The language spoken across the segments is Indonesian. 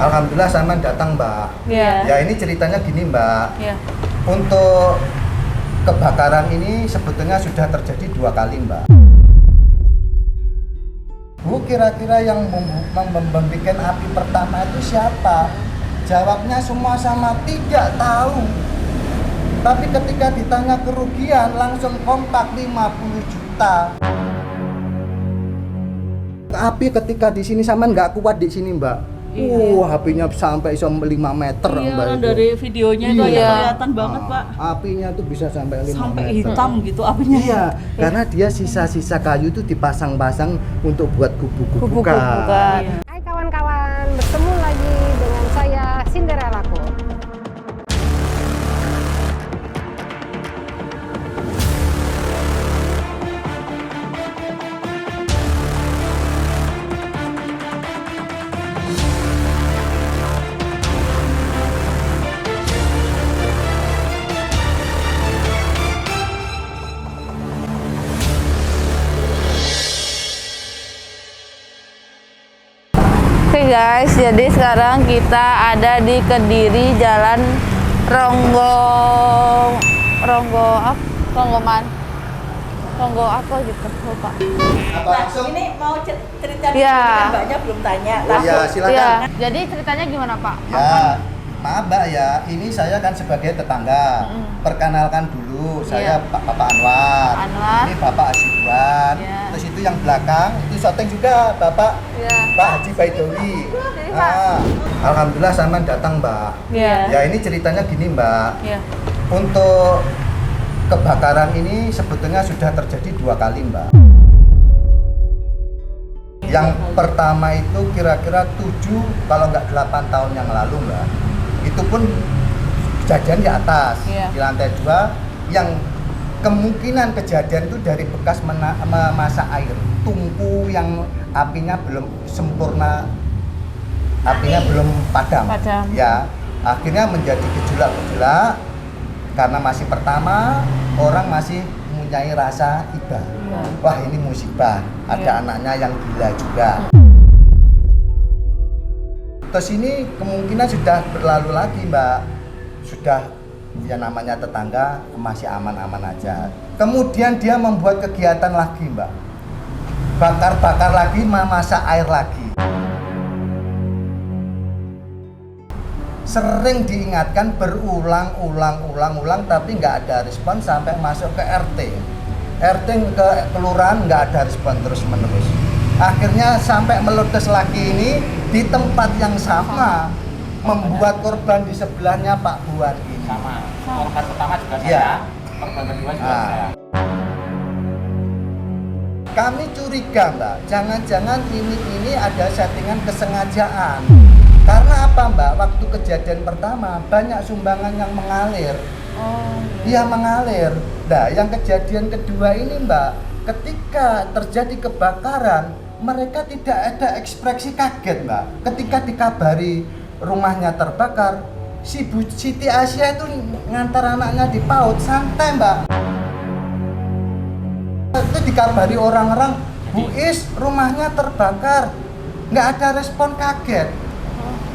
Alhamdulillah sampean datang, Mbak. Iya. Ya ini ceritanya gini, Mbak. Iya. Untuk kebakaran ini sebetulnya sudah terjadi 2 kali, Mbak. Bu, kira-kira yang membuat api pertama itu siapa? Jawabnya semua sama, tidak tahu. Tapi ketika ditanya kerugian langsung kompak 50 juta. Api ketika di sini sampean nggak kuat di sini, Mbak. HP-nya sampai 5 meter, iya, Mbak. Itu. Dari videonya itu Iya. kelihatan banget, Pak. Apinya tuh bisa sampai 5 Sampai meter. hitam gitu apinya. Iya, karena dia sisa-sisa kayu itu dipasang-pasang untuk buat gubuk-gubukan. Gubuk-gubukan. Iya. Hai kawan-kawan, bertemu lagi dengan saya Cinderellaku. Oke guys, jadi sekarang kita ada di Kediri, Jalan Ronggo apa gitu, lupa. Ini mau cerita Iya. kan banyak belum tanya. Iya, silakan. Iya. Jadi ceritanya gimana, Pak? Ya, maaf Mbak ya, ini saya kan sebagai tetangga. Perkenalkan dulu, saya Iya. Bapak Anwar. Anwar. Ini Bapak Asibuan. Iya. Terus itu yang belakang, itu syuting juga Bapak Iya. Pak Haji Baidowi. Jadi, Pak. Alhamdulillah sampean datang, Mbak. Iya. Ya ini ceritanya gini, Mbak. Iya. Untuk kebakaran ini sebetulnya sudah terjadi 2 kali, Mbak. Yang pertama itu kira-kira 7 kalau nggak 8 tahun yang lalu, Mbak. Itu pun kejadian di atas, Iya. di lantai 2, yang kemungkinan kejadian itu dari bekas memasak air, tungku yang apinya belum sempurna, apinya belum padam. Ya, akhirnya menjadi gejolak-gejolak karena masih pertama, orang masih mempunyai rasa iba. Iya. Wah, ini musibah, ada Iya. anaknya yang gila juga. Terus ini kemungkinan sudah berlalu lagi, Mbak. Sudah, ya namanya tetangga masih aman-aman aja. Kemudian dia membuat kegiatan lagi, Mbak. Bakar-bakar lagi, memasak air lagi. Sering diingatkan berulang-ulang tapi nggak ada respon sampai masuk ke RT. RT ke kelurahan nggak ada respon terus-menerus. Akhirnya sampai meletus lagi ini di tempat yang sama, membuat korban di sebelahnya Pak Buan ini. Sama. Korban pertama juga saya, Iya. korban kedua juga Ah. saya. Kami curiga, Mbak, jangan-jangan ini ada settingan kesengajaan. Karena apa, Mbak? Waktu kejadian pertama banyak sumbangan yang mengalir. Oh. Iya, mengalir. Nah, yang kejadian kedua ini, Mbak, ketika terjadi kebakaran, mereka tidak ada ekspresi kaget, Mbak. Ketika dikabari rumahnya terbakar, si Bu Siti Asia itu ngantar anaknya di PAUD, santai, Mbak. Itu dikabari orang-orang, Bu Is, rumahnya terbakar. Nggak ada respon kaget.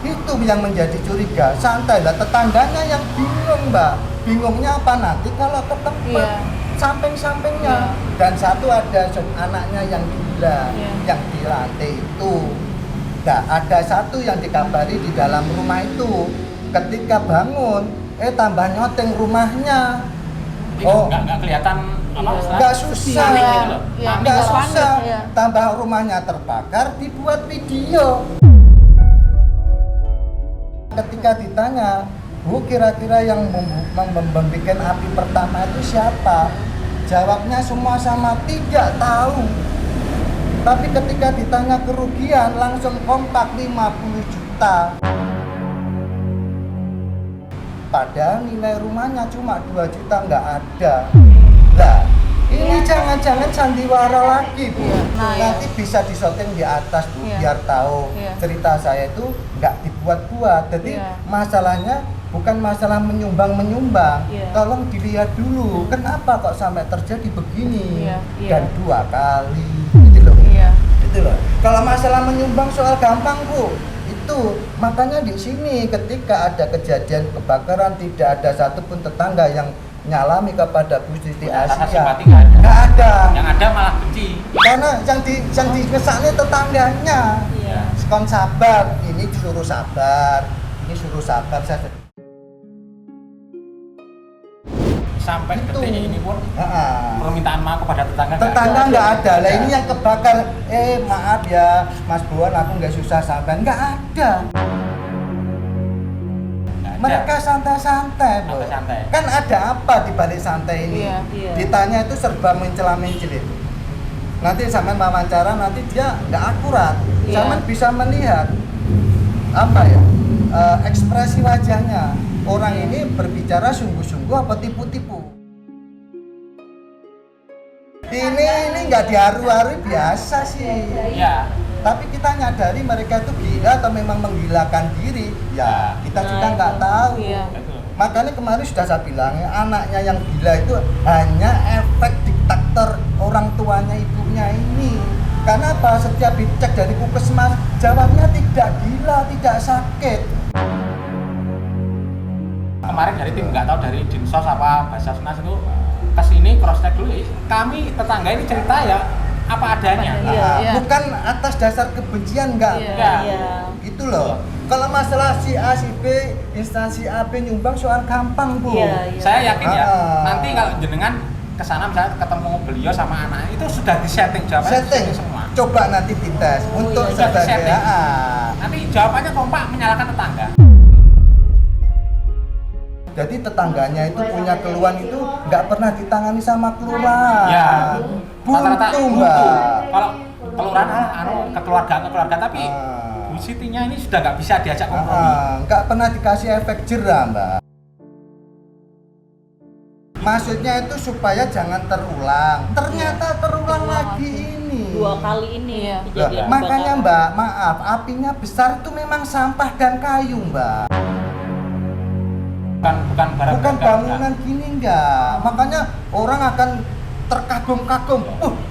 Itu yang menjadi curiga, santai lah. Tetangganya yang bingung, Mbak. Bingungnya apa nanti kalau ke tempat Iya. samping-sampingnya. Dan satu ada anaknya yang gila, Iya. yang di lantai itu. Nah, ada satu yang dikabari di dalam rumah itu. Ketika bangun, tambah nyoteng rumahnya. Jadi Oh, nggak kelihatan apa? Iya. Ustaz? nggak susah, Panik gitu loh. Iya. Panik nggak loh. susah. Iya. Tambah rumahnya terbakar, dibuat video. Ketika ditanya, Bu, kira-kira yang membuat api pertama itu siapa? Jawabnya semua sama, tidak tahu. Tapi ketika ditanya kerugian langsung kompak 50 juta. Padahal nilai rumahnya cuma 2 juta, nggak ada. Lah, ini jangan-jangan sandiwara lagi, Bu. Iya. Nah, Nanti bisa disyuting di atas, Bu, Iya. biar tahu Iya. cerita saya itu nggak dibuat-buat. Jadi Iya. masalahnya bukan masalah menyumbang-menyumbang. Iya. Tolong dilihat dulu, kenapa kok sampai terjadi begini. Iya, iya. Dan 2 kali. Gitu loh. Iya. Gitu loh. Kalau masalah menyumbang soal gampang, Bu. Itu makanya di sini ketika ada kejadian kebakaran tidak ada satupun tetangga yang nyalami kepada Bu Siti Rasa Asia. simpati nggak ada. Nggak ada. Yang ada malah benci. Karena yang dikesannya tetangganya. Iya. Sekon sabar, ini disuruh sabar, ini suruh sabar saja. Sampai Itu. detik ini pun Ah. permintaan maaf kepada tetangga. nggak Tetangga ada. nggak ada. Lah ini yang kebakar. Maaf ya, Mas Bowan, aku nggak susah sabar. Nggak ada. Nggak ada. Mereka santai-santai, Bu. Santai-santai. Kan ada apa di balik santai ini? Iya. Iya. Ditanya itu serba mencela-mencel itu. Nanti zaman wawancara nanti dia nggak akurat. Iya. Zaman bisa melihat apa ya ekspresi wajahnya. Orang ini berbicara sungguh-sungguh apa tipu-tipu. Ini nggak diharu-haru biasa sih. Iya. Tapi kita nyadari mereka itu gila atau memang menggilakan diri. Ya, kita juga nggak tahu. Iya. Betul. Makanya kemarin sudah saya bilang, anaknya yang gila itu hanya efek diktator orang tuanya ibunya ini. Karena apa? Setiap dicek dari Puskesmas, jawabnya tidak gila, tidak sakit. Kemarin dari tim nggak tahu dari Dinsos apa Basarnas itu kesini cross check dulu. Kami tetangga ini cerita ya apa adanya. Iya. Iya. Bukan atas dasar kebencian, enggak. Iya. Enggak. Iya. Itu loh. Kalau masalah si A, si B, instansi A, B nyumbang soal gampang, Bu. Iya, iya. Saya yakin ya Ah. nanti kalau jenengan kesana misalnya ketemu beliau sama anaknya itu sudah disetting jawabannya Setting. semua. Coba nanti dites untuk iya. sebagai Setting. A. Nanti jawabannya kompak menyalahkan tetangga. Jadi tetangganya itu punya keluhan itu nggak pernah ditangani sama kelurahan. Ya. Rata-rata Buntu, buntu. Mbak. Kalau kelurahan kekeluargaan tapi Ah. Bu Sitinya ini sudah nggak bisa diajak kompromi. Nggak pernah dikasih efek jerah, Mbak. Maksudnya itu supaya jangan terulang. Ternyata terulang lagi ini. 2 kali ini Iya. Lah, kejadian makanya kebakaran. Mbak, maaf, apinya besar itu memang sampah dan kayu, Mbak. Bukan barang Bukan berharga. bangunan gini enggak. Makanya orang akan terkagum-kagum.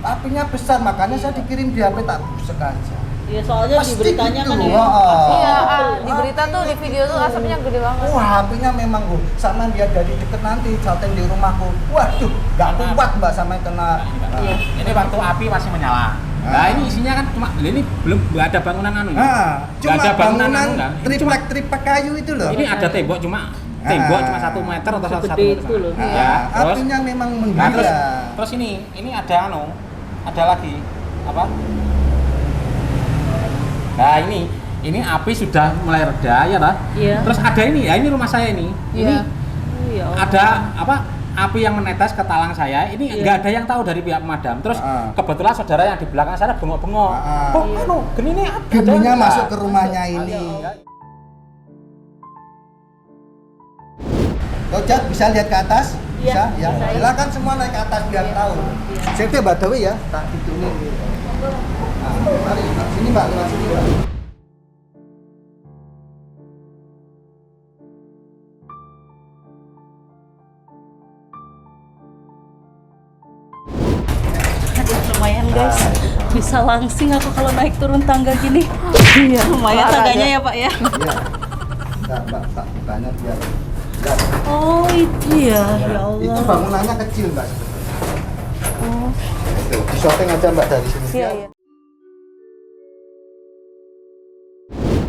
Apinya besar, makanya saya dikirim di HP tak busek aja. Iya, soalnya di Pasti beritanya gitu. kan ya. Wah. Iya, di berita tuh di video tuh asapnya gede banget. Wah, apinya memang sama dia dari deket nanti jatuh di rumahku. Waduh, nggak kuat Mbak sama yang kena. Iya. Ini waktu api masih menyala. Nah ini isinya kan cuma ini belum nggak ada bangunan anu. Cuma ada bangunan bangunan anu kan. Ini cuma triplek kayu itu loh. ini ada tembok cuma 1 meter atau 1 Segede meter. itu loh. Ya, terus apinya memang nah, menggila. terus ini ada anu, ada lagi apa? Nah ini api sudah mulai reda ya lah. Iya. Terus ada ini ya ini rumah saya ini. Ini Iya. Oh, ya Allah. ada apa? Api yang menetes ke talang saya. Ini Iya. nggak ada yang tahu dari pihak pemadam. Terus kebetulan saudara yang di belakang saya bengok-bengok. Kok anu gini nih Geninya masuk ke rumahnya ini. Ojat bisa lihat ke atas? Bisa, Iya, ya. bisa, ya. Silakan semua naik ke atas biar tahu. Saya Mbak Dewi ya, tak itu nih. Mari Mbak, sini Mbak, lewat sini Mbak. Aduh, lumayan guys. Bisa langsing aku kalau naik turun tangga gini. Iya, lumayan Parah tangganya aja. ya, Pak ya. Iya. Mbak, bukanya biar. Lihat. Oh, itu ya. Ya Itu Allah. bangunannya kecil Mbak sebetulnya. Oh. Itu, di shooting aja Mbak dari sini. Iya, iya.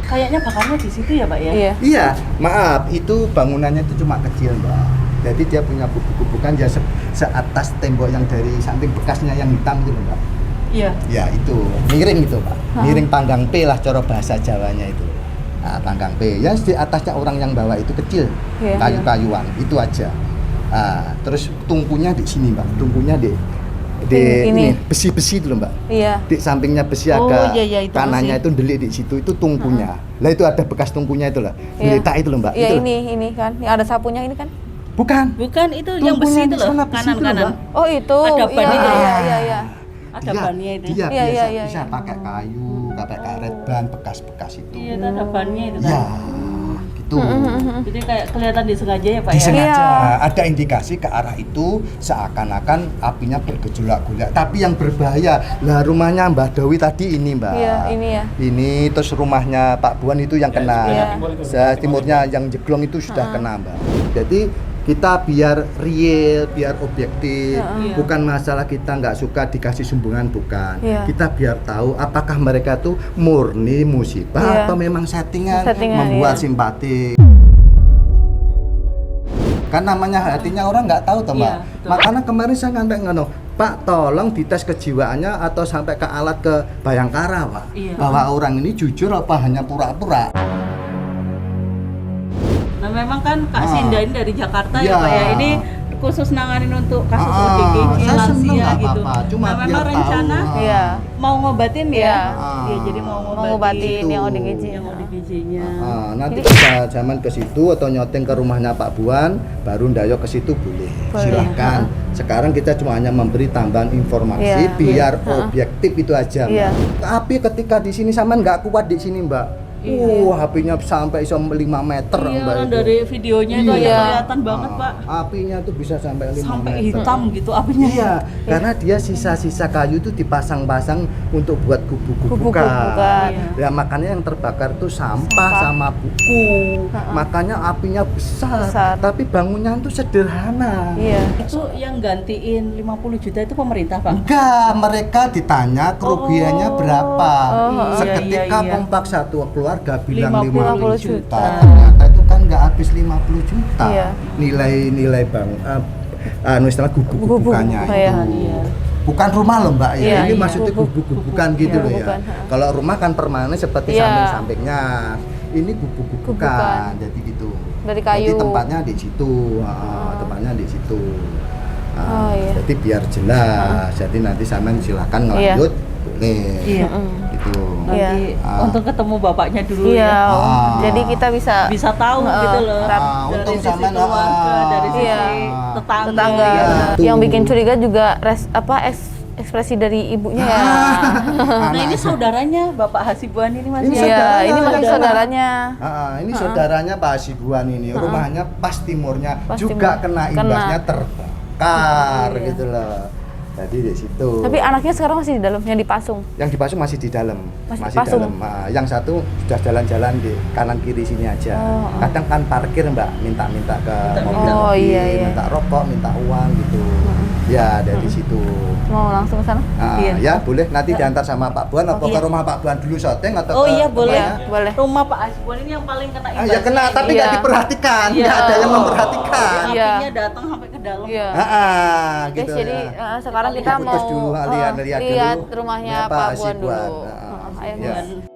Kayaknya bakarnya di situ ya, Pak ya? Iya. Iya, maaf, itu bangunannya itu cuma kecil Mbak. Jadi dia punya bubuk-bubukan ya seatas tembok yang dari samping bekasnya yang hitam itu Mbak. Iya. Ya itu, miring itu Pak. Miring panggang P lah cara bahasa Jawanya itu. Nah, panggang P. Ya di atasnya orang yang bawa itu kecil, Iya. kayu-kayuan, itu aja. Nah, terus tungkunya di sini Mbak. Tungkunya di Ini. besi-besi itu loh Mbak. Iya. Di sampingnya besi Oh, agak iya, itu kanannya besi. itu delik di situ, itu tungkunya. Lah itu ada bekas tungkunya itu lah. Iya. Geletak itu loh Mbak. Iya, Itu loh. ini kan. Yang ada sapunya ini kan. Bukan. Bukan itu yang Tungkunya besi itu di loh, sana, besi itu loh, kanan-kanan. Mbak. Oh, itu. Ada ban Iya, itu ya? iya, iya. Ada Dia- bannya itu. Dia Iya, biasa iya, bisa iya. pakai kayu, pakai karet ban bekas-bekas itu. Iya, itu ada bannya itu Ya, kan. gitu. itu. Jadi kayak kelihatan disengaja ya Pak ya? Disengaja Iya. ada indikasi ke arah itu, seakan-akan apinya bergejolak-gejolak. Tapi yang berbahaya, lah rumahnya Mbak Dewi tadi ini Mbak. Iya, ini ya. Ini terus rumahnya Pak Buan itu yang Ya, kena. Iya. Timurnya yang jeglong itu sudah kena Mbak. Jadi kita biar real, biar objektif, Iya. bukan masalah kita nggak suka dikasih sumbangan, bukan. Iya. Kita biar tahu apakah mereka tuh murni musibah Iya. atau memang settingan, Settingan, membuat iya. simpati. Kan namanya hatinya orang nggak tahu toh Mbak. Iya, betul. Makanya kemarin saya ngantek ngono, Pak tolong dites kejiwaannya atau sampai ke alat ke Bayangkara Pak. Iya. Bahwa orang ini jujur apa hanya pura-pura. Nah memang kan Kak Sinda ini dari Jakarta ya Iya. Pak ya, ini khusus nanganin untuk kasus Ah, ODGJ saya seneng lansia nggak gitu. apa-apa, cuma Nah memang biar tahu. rencana Iya. mau ngobatin ya? Iya. Iya jadi mau Ngobatin Itu. yang ODGJ. yang ODGJ-nya. Nanti kita zaman ke situ atau nyoteng ke rumahnya Pak Buan, baru ndayo ke situ boleh. Boleh. Silahkan. Sekarang kita cuma hanya memberi tambahan informasi Iya. biar objektif itu aja. Iya. Mbak. Tapi ketika di sini sama nggak kuat di sini Mbak. Iya. HP-nya sampai 5 meter Iya Mbak kan itu. dari videonya itu aja Iya. kelihatan banget Pak. Apinya tuh bisa sampai 5 Sampai meter. hitam gitu apinya. Iya, karena dia sisa-sisa kayu itu dipasang-pasang untuk buat gubuk-gubukan. Gubuk-gubukan. Iya. Ya makanya yang terbakar tuh sampah sama buku. Makanya apinya besar, Besar. tapi bangunan tuh sederhana. Iya. Itu yang gantiin 50 juta itu pemerintah Pak? Enggak, mereka ditanya kerugiannya berapa. Oh, Seketika iya. kompak satu keluarga bilang 50 50 juta. juta. Ternyata itu kan nggak habis 50 juta. Iya. Nilai istilah gubuk-gubukannya Gubuk, itu. iya. Bukan rumah loh Mbak ya, Iya, ini iya. maksudnya gubuk-gubukan gitu Iya, loh ya. gubukan, Kalau rumah kan permanen seperti Iya. samping-sampingnya. Ini gubuk-gubukan, Gubukan. jadi gitu. Dari Jadi kayu. tempatnya di situ, tempatnya di situ. Oh, iya. Jadi biar jelas. Jadi nanti sampean silakan Iya. ngelanjut, boleh. Iya. Gitu. Nanti Iya. untuk ketemu bapaknya dulu Iya. ya. Jadi kita bisa Bisa tahu gitu loh. Dari untung sisi sama keluarga, dari sisi Iya. tetangga. tetangga. Iya. Yang bikin curiga juga ekspresi dari ibunya ya. Nah ini saudaranya Bapak Hasibuan ini masih Ini ada. Iya, saudara, ini masih saudara. saudaranya. Ini saudaranya Pak Hasibuan ini, rumahnya pas timurnya Pas juga timur. kena Kena. imbasnya terbakar Iya. gitu loh. Jadi di situ. Tapi anaknya sekarang masih di dalam, yang dipasung. Yang dipasung masih di dalam, Masih masih pasung. dalam. Yang satu sudah jalan-jalan di kanan kiri sini aja. Oh, oh. Kadang kan parkir Mbak, minta-minta ke mobil, Oh, iya, iya. minta rokok, minta uang gitu. Ya dari situ. Mau langsung ke sana? Iya. Ya boleh nanti diantar sama Pak Buan atau Iya. ke rumah Pak Buan dulu syuting atau Oh ke iya boleh. tempatnya? Boleh. Rumah Pak Hasibuan ini yang paling kena imbasnya. Ya kena, tapi Iya. nggak diperhatikan, Iya. nggak ada yang memperhatikan. Iya. Apinya datang sampai ke dalam. Iya. Gitu Guys, jadi ya. sekarang kita Putus mau dulu, lihat lihat dulu. rumahnya Rumah Pak Pak Buan Hasibuan. dulu. Ayo, Iya. Buan.